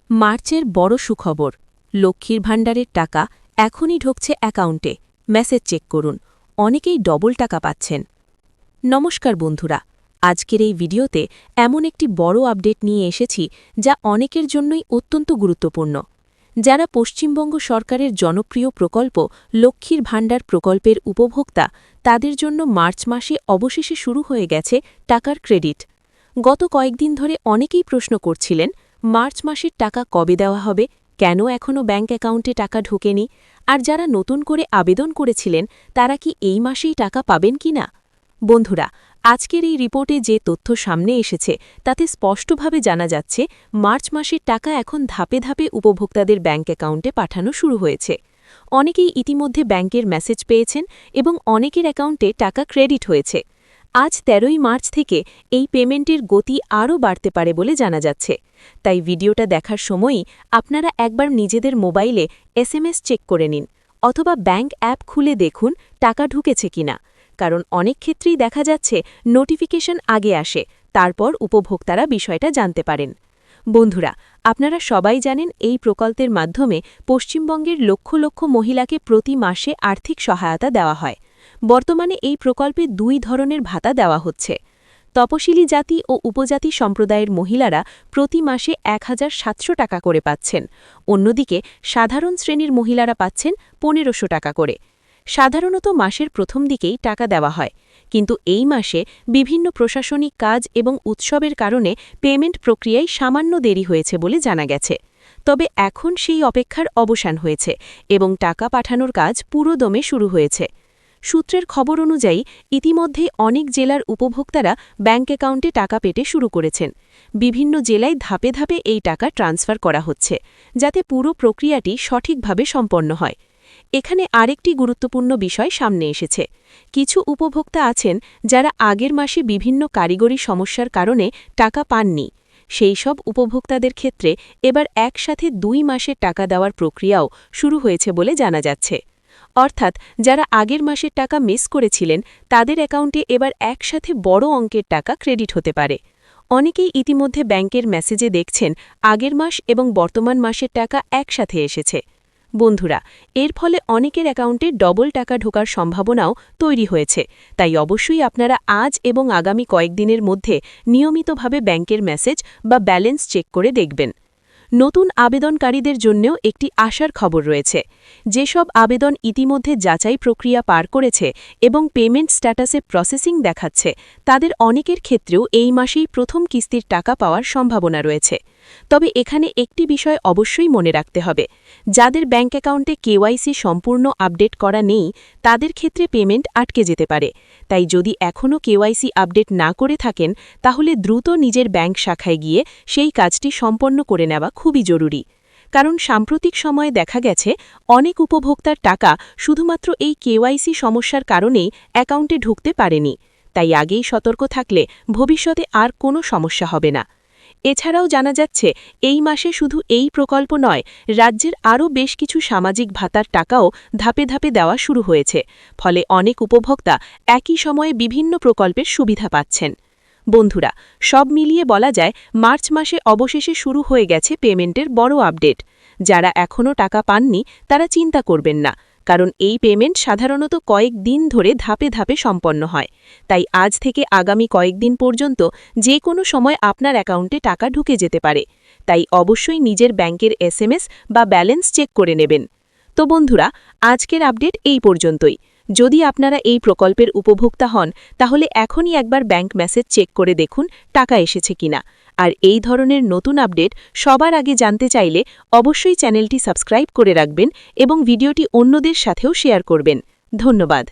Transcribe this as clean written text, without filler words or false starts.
মার্চের বড় সুখবর, লক্ষ্মীর ভাণ্ডারের টাকা এখনই ঢুকছে অ্যাকাউন্টে। মেসেজ চেক করুন, অনেকেই ডবল টাকা পাচ্ছেন। নমস্কার বন্ধুরা, আজকের এই ভিডিওতে এমন একটি বড় আপডেট নিয়ে এসেছি যা অনেকের জন্যই অত্যন্ত গুরুত্বপূর্ণ। যারা পশ্চিমবঙ্গ সরকারের জনপ্রিয় প্রকল্প লক্ষ্মীর ভাণ্ডার প্রকল্পের উপভোক্তা, তাদের জন্য মার্চ মাসে অবশেষে শুরু হয়ে গেছে টাকার ক্রেডিট। গত কয়েকদিন ধরে অনেকেই প্রশ্ন করছিলেন, মার্চ মাসের টাকা কবে দেওয়া হবে, কেন এখনও ব্যাঙ্ক অ্যাকাউন্টে টাকা ঢোকেনি, আর যারা নতুন করে আবেদন করেছিলেন তারা কি এই মাসেই টাকা পাবেন কি না। বন্ধুরা, আজকের এই রিপোর্টে যে তথ্য সামনে এসেছে তাতে স্পষ্টভাবে জানা যাচ্ছে মার্চ মাসের টাকা এখন ধাপে ধাপে উপভোক্তাদের ব্যাঙ্ক অ্যাকাউন্টে পাঠানো শুরু হয়েছে। অনেকেই ইতিমধ্যে ব্যাঙ্কের মেসেজ পেয়েছেন এবং অনেকের অ্যাকাউন্টে টাকা ক্রেডিট হয়েছে। আজ ১৩ই মার্চ থেকে এই পেমেন্টের গতি আরও বাড়তে পারে বলে জানা যাচ্ছে। তাই ভিডিওটা দেখার সময়ই আপনারা একবার নিজেদের মোবাইলে SMS চেক করে নিন, অথবা ব্যাঙ্ক অ্যাপ খুলে দেখুন টাকা ঢুকেছে কিনা, কারণ অনেক ক্ষেত্রেই দেখা যাচ্ছে নোটিফিকেশন আগে আসে, তারপর উপভোক্তারা বিষয়টা জানতে পারেন। বন্ধুরা, আপনারা সবাই জানেন এই প্রকল্পের মাধ্যমে পশ্চিমবঙ্গের লক্ষ লক্ষ মহিলাকে প্রতি মাসে আর্থিক সহায়তা দেওয়া হয়। বর্তমানে এই প্রকল্পে ২ ধরনের ভাতা দেওয়া হচ্ছে। তপশিলি জাতি ও উপজাতি সম্প্রদায়ের মহিলারা প্রতি মাসে ১,৭০০ টাকা করে পাচ্ছেন, অন্যদিকে সাধারণ শ্রেণীর মহিলারা পাচ্ছেন ১৫০০ টাকা করে। সাধারণত মাসের প্রথম দিকেই টাকা দেওয়া হয়, কিন্তু এই মাসে বিভিন্ন প্রশাসনিক কাজ এবং উৎসবের কারণে পেমেন্ট প্রক্রিয়ায় সামান্য দেরি হয়েছে বলে জানা গেছে। তবে এখন সেই অপেক্ষার অবসান হয়েছে এবং টাকা পাঠানোর কাজ পুরোদমে শুরু হয়েছে। সূত্রের খবর অনুযায়ী ইতিমধ্যেই অনেক জেলার উপভোক্তারা ব্যাঙ্ক অ্যাকাউন্টে টাকা পেতে শুরু করেছেন। বিভিন্ন জেলায় ধাপে ধাপে এই টাকা ট্রান্সফার করা হচ্ছে, যাতে পুরো প্রক্রিয়াটি সঠিকভাবে সম্পন্ন হয়। এখানে আরেকটি গুরুত্বপূর্ণ বিষয় সামনে এসেছে। কিছু উপভোক্তা আছেন যারা আগের মাসে বিভিন্ন কারিগরি সমস্যার কারণে টাকা পাননি। সেই সব উপভোক্তাদের ক্ষেত্রে এবার একসাথে ২ মাসের টাকা দেওয়ার প্রক্রিয়াও শুরু হয়েছে বলে জানা যাচ্ছে। অর্থাৎ যারা আগের মাসের টাকা মিস করেছিলেন তাদের অ্যাকাউন্টে এবার একসাথে বড় অঙ্কের টাকা ক্রেডিট হতে পারে। অনেকেই ইতিমধ্যে ব্যাংকের মেসেজে দেখছেন আগের মাস এবং বর্তমান মাসের টাকা একসাথে এসেছে। বন্ধুরা, এর ফলে অনেকের অ্যাকাউন্টে ডবল টাকা ঢোকার সম্ভাবনাও তৈরি হয়েছে। তাই অবশ্যই আপনারা আজ এবং আগামী কয়েকদিনের মধ্যে নিয়মিতভাবে ব্যাংকের মেসেজ বা ব্যালেন্স চেক করে দেখবেন। নতুন আবেদনকারীদের জন্যও একটি আশার খবর রয়েছে। যেসব আবেদন ইতিমধ্যে যাচাই প্রক্রিয়া পার করেছে এবং পেমেন্ট স্ট্যাটাসে প্রসেসিং দেখাচ্ছে, তাদের অনেকের ক্ষেত্রেও এই মাসেই প্রথম কিস্তির টাকা পাওয়ার সম্ভাবনা রয়েছে। তবে এখানে একটি বিষয় অবশ্যই মনে রাখতে হবে, যাদের ব্যাঙ্ক অ্যাকাউন্টে KYC সম্পূর্ণ আপডেট করা নেই তাদের ক্ষেত্রে পেমেন্ট আটকে যেতে পারে। তাই যদি এখনও KYC আপডেট না করে থাকেন তাহলে দ্রুত নিজের ব্যাঙ্ক শাখায় গিয়ে সেই কাজটি সম্পন্ন করে নেওয়া খুবই জরুরি। কারণ সাম্প্রতিক সময়ে দেখা গেছে অনেক উপভোক্তার টাকা শুধুমাত্র এই KYC সমস্যার কারণেই অ্যাকাউন্টে ঢুকতে পারেনি। তাই আগেই সতর্ক থাকলে ভবিষ্যতে আর কোনো সমস্যা হবে না। এছাড়াও জানা যাচ্ছে এই মাসে শুধু এই প্রকল্প নয়, রাজ্যের আরও বেশ কিছু সামাজিক ভাতার টাকাও ধাপে ধাপে দেওয়া শুরু হয়েছে। ফলে অনেক উপভোক্তা একই সময়ে বিভিন্ন প্রকল্পের সুবিধা পাচ্ছেন। বন্ধুরা, সব মিলিয়ে বলা যায় মার্চ মাসে অবশেষে শুরু হয়ে গেছে পেমেন্টের বড় আপডেট। যারা এখনও টাকা পাননি তারা চিন্তা করবেন না, কারণ এই পেমেন্ট সাধারণত কয়েক দিন ধরে ধাপে ধাপে সম্পন্ন হয়। তাই আজ থেকে আগামী কয়েকদিন পর্যন্ত যে কোনো সময় আপনার অ্যাকাউন্টে টাকা ঢুকে যেতে পারে। তাই অবশ্যই নিজের ব্যাংকের SMS বা ব্যালেন্স চেক করে নেবেন। তো বন্ধুরা, আজকের আপডেট এই পর্যন্তই। যদি আপনারা এই প্রকল্পের উপভোক্তা হন তাহলে এখনই একবার ব্যাংক মেসেজ চেক করে দেখুন টাকা এসেছে কিনা। আর এই ধরনের নতুন আপডেট সবার আগে জানতে চাইলে অবশ্যই চ্যানেলটি সাবস্ক্রাইব করে রাখবেন এবং ভিডিওটি অন্যদের সাথেও শেয়ার করবেন। ধন্যবাদ।